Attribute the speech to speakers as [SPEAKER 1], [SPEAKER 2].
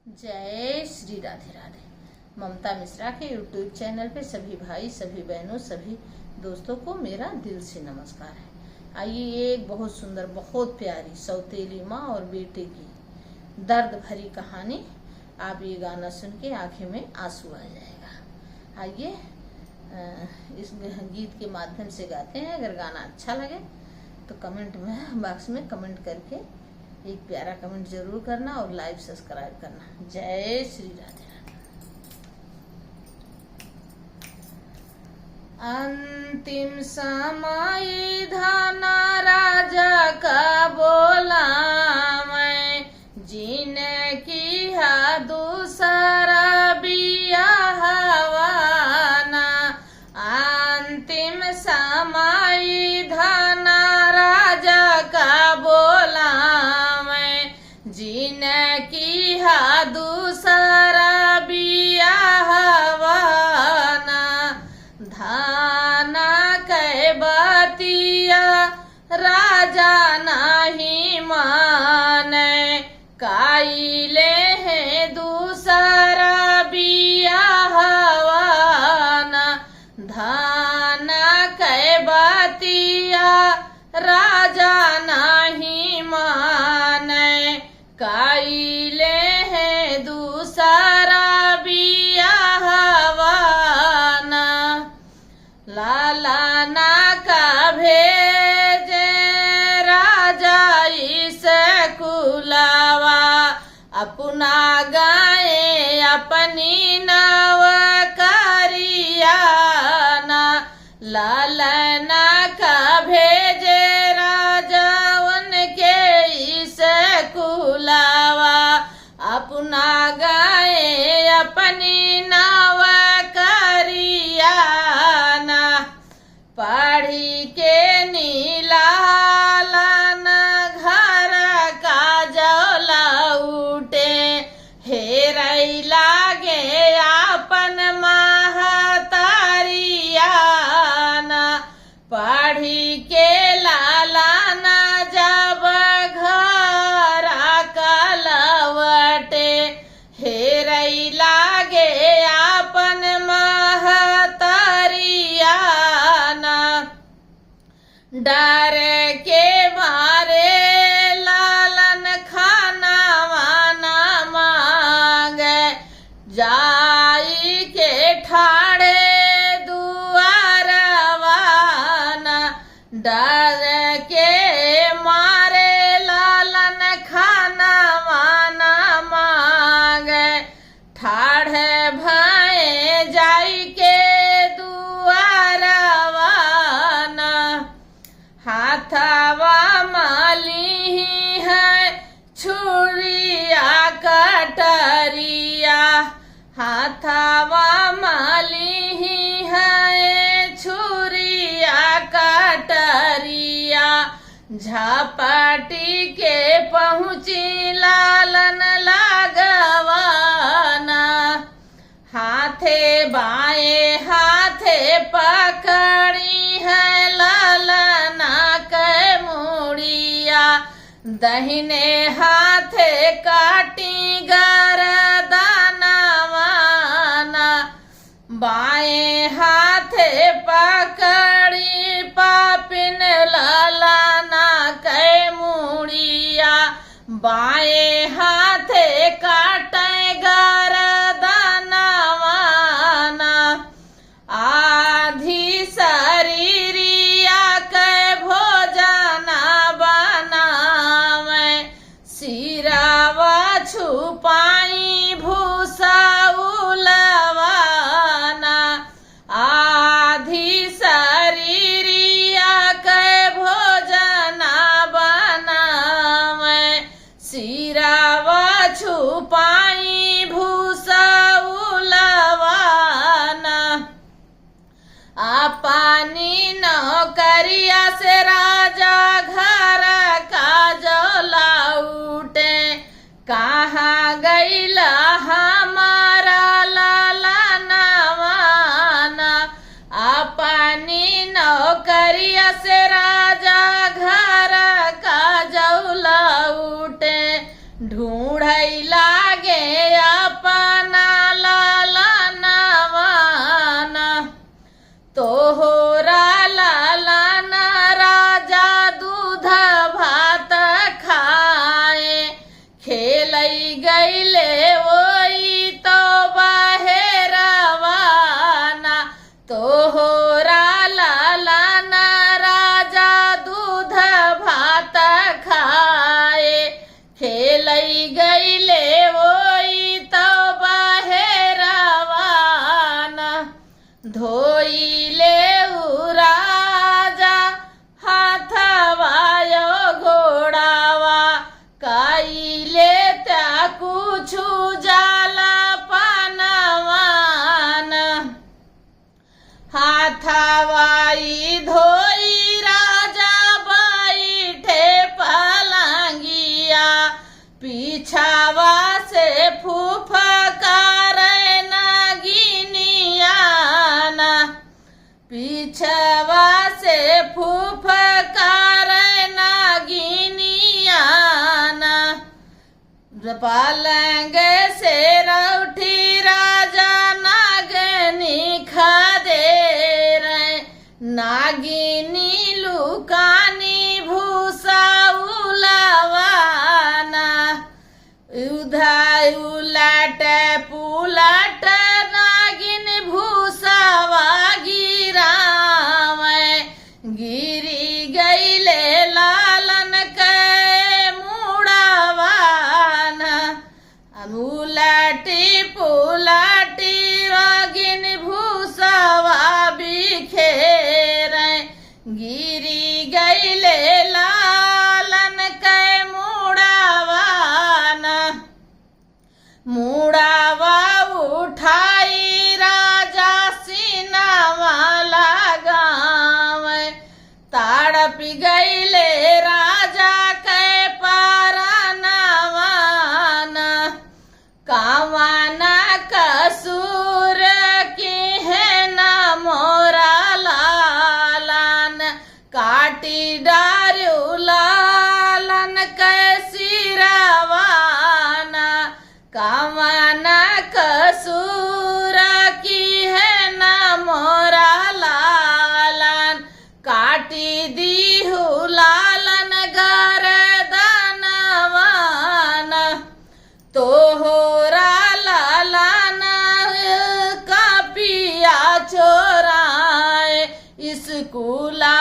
[SPEAKER 1] जय श्री राधे राधे। ममता मिश्रा के YouTube channel पे सभी भाई, सभी बहनों, सभी दोस्तों को मेरा दिल से नमस्कार है। आइए एक बहुत सुंदर, बहुत प्यारी सौतेली माँ और बेटे की दर्द भरी कहानी, आप ये गाना सुन के आंखें में आंसू आ जाएगा। आइए इस गीत के माध्यम से गाते हैं। अगर गाना अच्छा लगे तो कमेंट में बॉक्स में कमेंट करके एक प्यारा कमेंट जरूर करना और लाइक सब्सक्राइब करना। जय श्री राधे राधे। अंतिम समय धना राजा का बोला मैं, जीने की है दूसरा बियाह वाना। अंतिम समय धना राजा का बोला जीने की है दूसरा बियाह वाना। धाना के बतिया राजा नहीं माने, काइले हैं दूसरा बियाह वाना। धाना के बतिया राजा नहीं माने, काइले हैं दूसरा बियाह वाना। लाला ना का भेजे राजा इस कुलावा, अपना गाए अपनी नाव करियाना। लाला ना का भेजे राजा उनके इस कुलावा, अपना गाए अपनी नाव करियाना। पढ़ी के नीलालन घर का जौला उठे, हेरई लागे अपन महतारियाना। पढ़ी के लालाना जब घर कलवटे, हेरई लागे अपन महतारियाना। डर के मारे लालन खाना वाना मांगे, जाई के ठाड़े दुआरवाना। डर के मारे लालन खाना वाना मांगे, ठाड़े भाए जाई के दुआरवाना। हाथवा माली है छुरिया कटरिया, हाथवा माली है छुरिया कटरिया। झपटी के पहुँची लालन लागवाना, हाथे बाएं हाथे पकड़ी है लालना के मुड़िया। दहिने हाथे काटी गरदनवाना, बाएं हाथे पकड़ी पापिन लालना के मुड़िया। बाएं हाथे काटे गरदनवाना। आधी शरीरिया के भोजन बनावे, सिरावा छुपाई भूसा उलवाना। आधी शरीरिया के भोजन बनावे, सिरावा छुपाई भूसा उलवाना। पानी नौकरिया से राजा घर का जौला उठे, कहाँ गईला हमारा लाला नवाना। पानी नौकरिया से राजा घर का जौला उठे, ढूंढई लागे गईले वही तो बहेरवाना तोहरा लालाना राजा दूध भात खाए खेलई गईले वही तो बहेरवाना धोइले राजा हाथवायो घोड़ावा काइले त्या कुछु जाला पानवान हाथवाई धोई राजा बैठे पलंगिया पीछावा से फूफकार नागिनियाना पीछवा से फूफकार नागिनियाना पलंग से रौठी राजा नागनी खदे रहे नागिनी लुकानी भूसा उलवाना उधाय उलट पुलट नागिन भूसावा गिरावे गिरी गईले लालन के मुड़ावाना उलटी पुलटी नागिन भूसावा बिखेरे गिरी गईले लालन के मुड़ावाना मुड़ावा उठाई राजा सीनावा लगावे ताड़प गईले राजा के पारानावाना कावाना कसूर की है न मोरा लालन काटी डारू लालन के सिरवाना कावाना कसूर की है न मोरा लालन काटी दीहू लालन गर्दनवाना तोहरा लालाना का पिया छोराए स्कूला